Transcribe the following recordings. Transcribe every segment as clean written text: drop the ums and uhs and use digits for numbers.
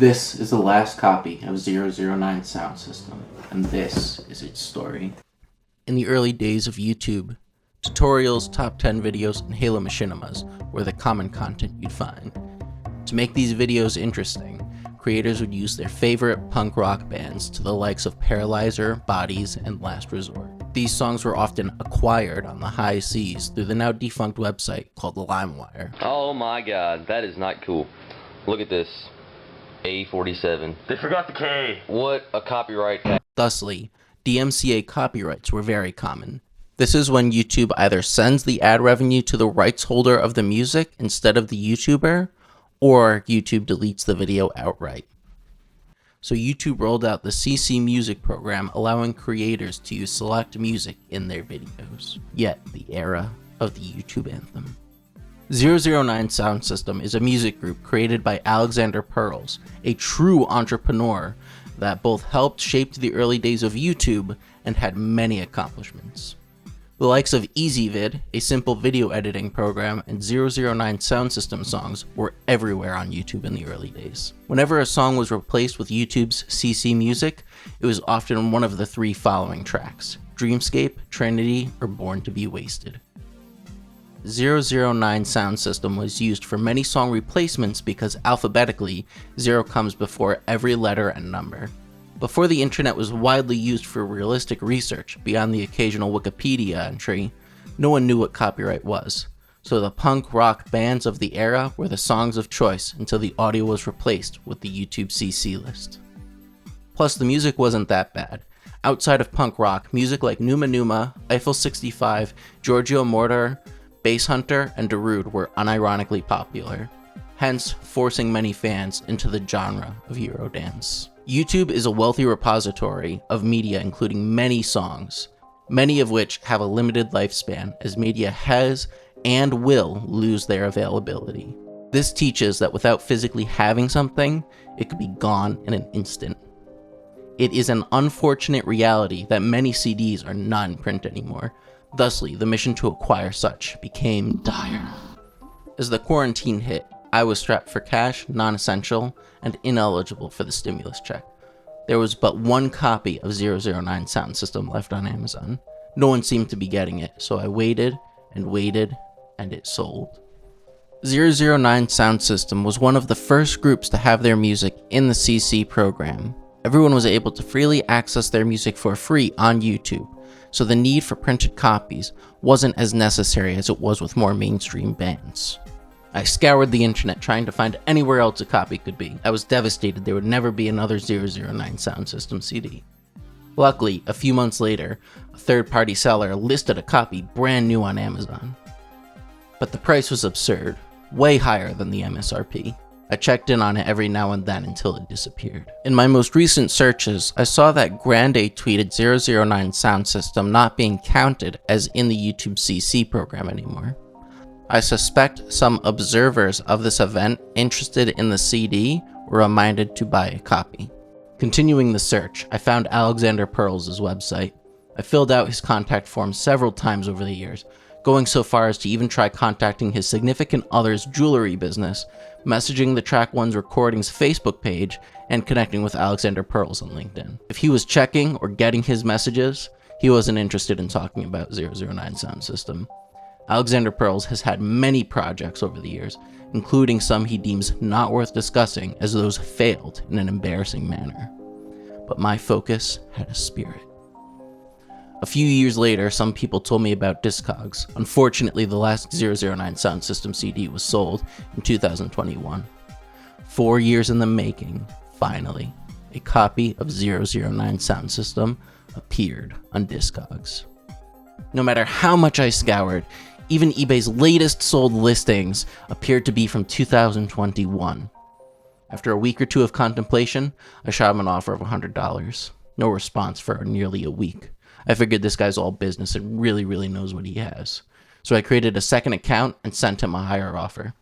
This is the last copy of 009 Sound System, and this is its story. In the early days of YouTube, tutorials, top 10 videos, and Halo machinimas were the common content you'd find. To make these videos interesting, creators would use their favorite punk rock bands to the likes of Paralyzer, Bodies, and Last Resort. These songs were often acquired on the high seas through the now defunct website called LimeWire. Oh my god, that is not cool. Look at this. A47. They forgot the K. What a copyright tag. Thusly, DMCA copyrights were very common. This is when YouTube either sends the ad revenue to the rights holder of the music instead of the YouTuber, or YouTube deletes the video outright. So YouTube rolled out the CC Music program, allowing creators to use select music in their videos. Yet the era of the YouTube anthem. 009 Sound System is a music group created by Alexander Perls, a true entrepreneur that both helped shape the early days of YouTube and had many accomplishments. The likes of EasyVid, a simple video editing program, and 009 Sound System songs were everywhere on YouTube in the early days. Whenever a song was replaced with YouTube's CC Music, it was often one of the three following tracks: Dreamscape, Trinity, or Born to be Wasted. 009 Sound System was used for many song replacements because alphabetically, 0 comes before every letter and number. Before the internet was widely used for realistic research beyond the occasional Wikipedia entry, no one knew what copyright was, so the punk rock bands of the era were the songs of choice until the audio was replaced with the YouTube CC list. Plus, the music wasn't that bad. Outside of punk rock, music like Numa Numa, Eiffel 65, Giorgio Moroder, Bass Hunter, and Darude were unironically popular, hence forcing many fans into the genre of Eurodance. YouTube is a wealthy repository of media including many songs, many of which have a limited lifespan as media has and will lose their availability. This teaches that without physically having something, it could be gone in an instant. It is an unfortunate reality that many CDs are not in print anymore. Thusly, the mission to acquire such became dire. As the quarantine hit, I was strapped for cash, non-essential, and ineligible for the stimulus check. There was but one copy of 009 Sound System left on Amazon. No one seemed to be getting it, so I waited, and it sold. 009 Sound System was one of the first groups to have their music in the CC program. Everyone was able to freely access their music for free on YouTube, so the need for printed copies wasn't as necessary as it was with more mainstream bands. I scoured the internet trying to find anywhere else a copy could be. I was devastated there would never be another 009 Sound System CD. Luckily, a few months later, a third-party seller listed a copy brand new on Amazon. But the price was absurd, way higher than the MSRP. I checked in on it every now and then until it disappeared. In my most recent searches, I saw that Grande tweeted 009 Sound System not being counted as in the YouTube CC program anymore. I suspect some observers of this event interested in the CD were reminded to buy a copy. Continuing the search, I found Alexander Perls' website. I filled out his contact form several times over the years, going so far as to even try contacting his significant other's jewelry business, messaging the Track One's Recordings Facebook page, and connecting with Alexander Perls on LinkedIn. If he was checking or getting his messages, he wasn't interested in talking about 009 Sound System. Alexander Perls has had many projects over the years, including some he deems not worth discussing as those failed in an embarrassing manner. But my focus had a spirit. A few years later, some people told me about Discogs. Unfortunately, the last 009 Sound System CD was sold in 2021. 4 years in the making, finally, a copy of 009 Sound System appeared on Discogs. No matter how much I scoured, even eBay's latest sold listings appeared to be from 2021. After a week or two of contemplation, I shot him an offer of $100. No response for nearly a week. I figured this guy's all business and really knows what he has. So I created a second account and sent him a higher offer.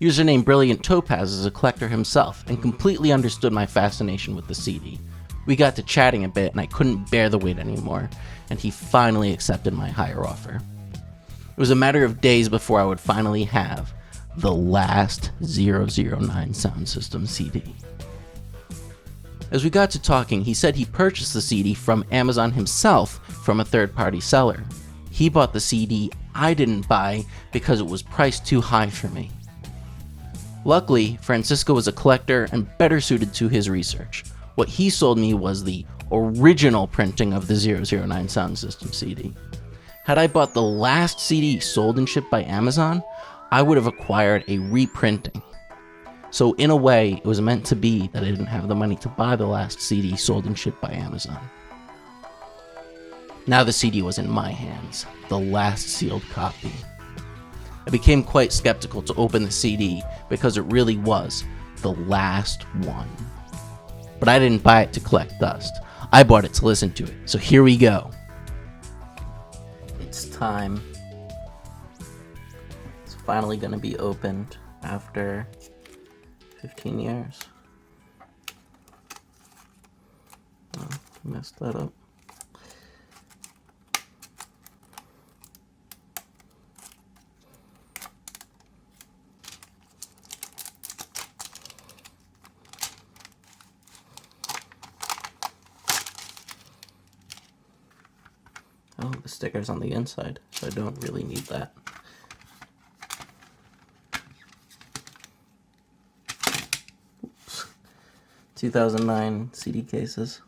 Username Brilliant Topaz is a collector himself and completely understood my fascination with the CD. We got to chatting a bit and I couldn't bear the wait anymore, and he finally accepted my higher offer. It was a matter of days before I would finally have the last 009 sound system CD. As we got to talking, he said he purchased the CD from Amazon himself from a third-party seller. He bought the CD I didn't buy because it was priced too high for me. Luckily, Francisco was a collector and better suited to his research. What he sold me was the original printing of the 009 sound system CD. Had I bought the last CD sold and shipped by Amazon, I would have acquired a reprinting. So in a way, it was meant to be that I didn't have the money to buy the last CD sold and shipped by Amazon. Now the CD was in my hands, the last sealed copy. I became quite skeptical to open the CD because it really was the last one. But I didn't buy it to collect dust. I bought it to listen to it. So here we go. It's time. It's finally going to be opened after 15 years. Oh, messed that up. Oh, the sticker's on the inside, so I don't really need that. Oops. 2009 CD cases.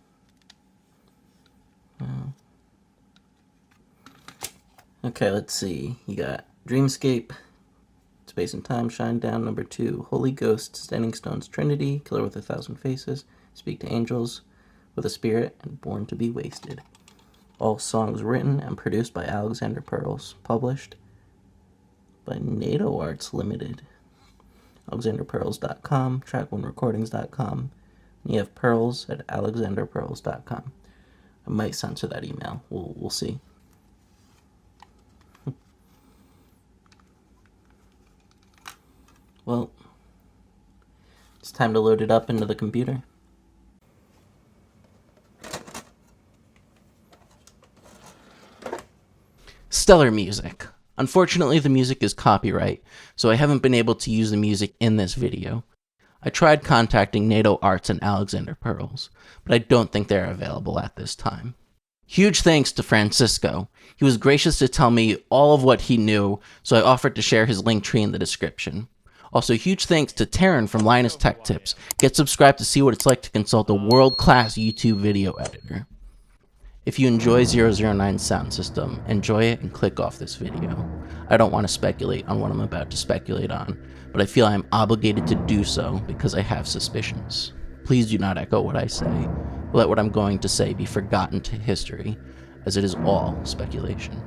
Okay, let's see. You got Dreamscape, Space and Time, Shine Down, number 2, Holy Ghost, Standing Stones, Trinity, Killer with a Thousand Faces, Speak to Angels with a Spirit, and Born to be Wasted. All songs written and produced by Alexander Perls, published by NATO Arts Limited. AlexanderPerls.com, track1recordings.com, and you have Perls at alexanderperls.com. I might censor that email. We'll see. Well, it's time to load it up into the computer. Stellar music. Unfortunately, the music is copyright, so I haven't been able to use the music in this video. I tried contacting NATO Arts and Alexander Perls, but I don't think they're available at this time. Huge thanks to Francisco. He was gracious to tell me all of what he knew, so I offered to share his Linktree in the description. Also, huge thanks to Taran from Linus Tech Tips. Get subscribed to see what it's like to consult a world-class YouTube video editor. If you enjoy 009 sound system, enjoy it and click off this video. I don't want to speculate on what I'm about to speculate on, but I feel I am obligated to do so because I have suspicions. Please do not echo what I say. Let what I'm going to say be forgotten to history, as it is all speculation.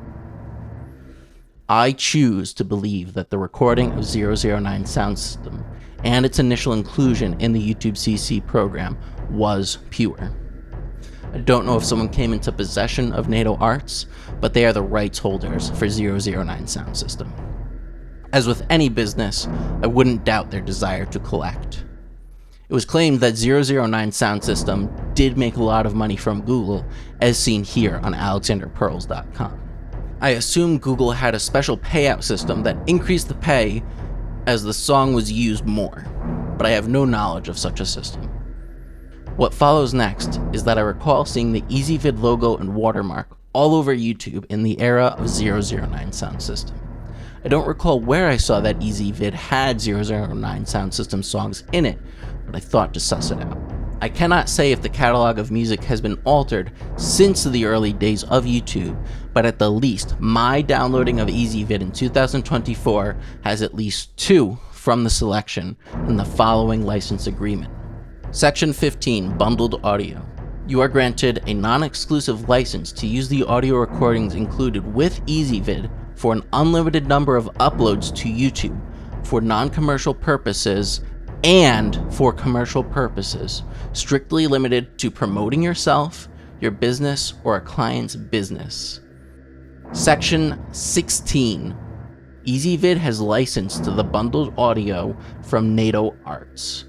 I choose to believe that the recording of 009 sound system and its initial inclusion in the YouTube CC program was pure. I don't know if someone came into possession of NATO Arts, but they are the rights holders for 009 sound system. As with any business, I wouldn't doubt their desire to collect. It was claimed that 009 sound system did make a lot of money from Google, as seen here on alexanderperls.com. I assume Google had a special payout system that increased the pay as the song was used more, but I have no knowledge of such a system. What follows next is that I recall seeing the EasyVid logo and watermark all over YouTube in the era of 009 sound system. I don't recall where I saw that EasyVid had 009 sound system songs in it, but I thought to suss it out. I cannot say if the catalog of music has been altered since the early days of YouTube, but at the least, my downloading of EasyVid in 2024 has at least 2 from the selection in the following license agreement. Section 15, Bundled Audio. You are granted a non-exclusive license to use the audio recordings included with EasyVid for an unlimited number of uploads to YouTube for non-commercial purposes and for commercial purposes, strictly limited to promoting yourself, your business, or a client's business. Section 16. EasyVid has licensed the bundled audio from NATO Arts.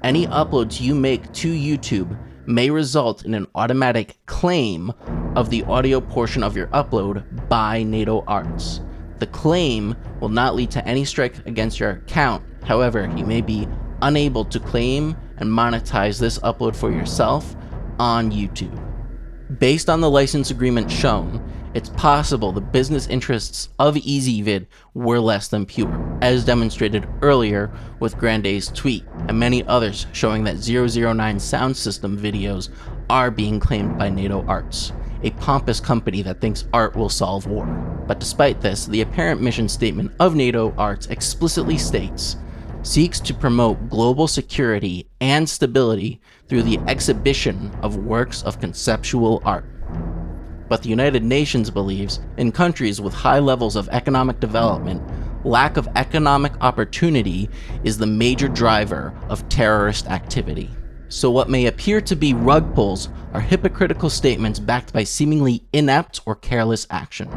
Any uploads you make to YouTube may result in an automatic claim of the audio portion of your upload by NATO Arts. The claim will not lead to any strike against your account. However, you may be unable to claim and monetize this upload for yourself on YouTube. Based on the license agreement shown, it's possible the business interests of EasyVid were less than pure, as demonstrated earlier with Grande's tweet and many others showing that 009 sound system videos are being claimed by NATO Arts, a pompous company that thinks art will solve war. But despite this, the apparent mission statement of NATO Arts explicitly states, seeks to promote global security and stability through the exhibition of works of conceptual art. But the United Nations believes in countries with high levels of economic development, lack of economic opportunity is the major driver of terrorist activity. So what may appear to be rug pulls are hypocritical statements backed by seemingly inept or careless action.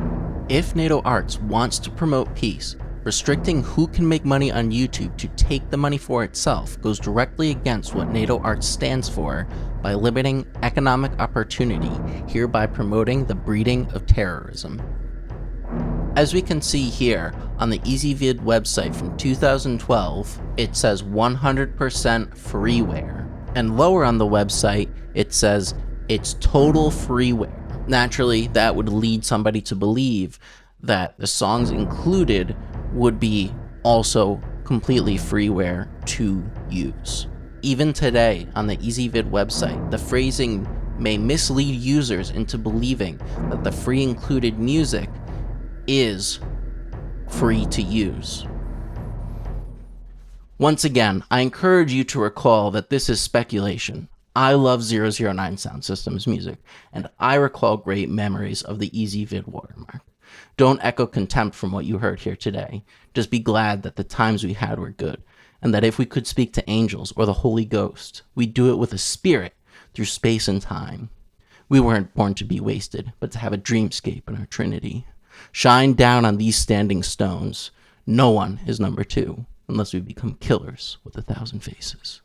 If NATO Arts wants to promote peace, restricting who can make money on YouTube to take the money for itself goes directly against what NATO Arts stands for by limiting economic opportunity, hereby promoting the breeding of terrorism. As we can see here on the EasyVid website from 2012, it says 100% freeware. And lower on the website, it says it's total freeware. Naturally, that would lead somebody to believe that the songs included would be also completely freeware to use. Even today, on the EasyVid website, the phrasing may mislead users into believing that the free included music is free to use. Once again, I encourage you to recall that this is speculation. I love 009 Sound System's music, and I recall great memories of the EasyVid watermark. Don't echo contempt from what you heard here today. Just be glad that the times we had were good, and that if we could speak to angels or the Holy Ghost, we'd do it with a spirit through space and time. We weren't born to be wasted, but to have a dreamscape in our Trinity. Shine down on these standing stones. No one is number two, unless we become killers with 1,000 faces.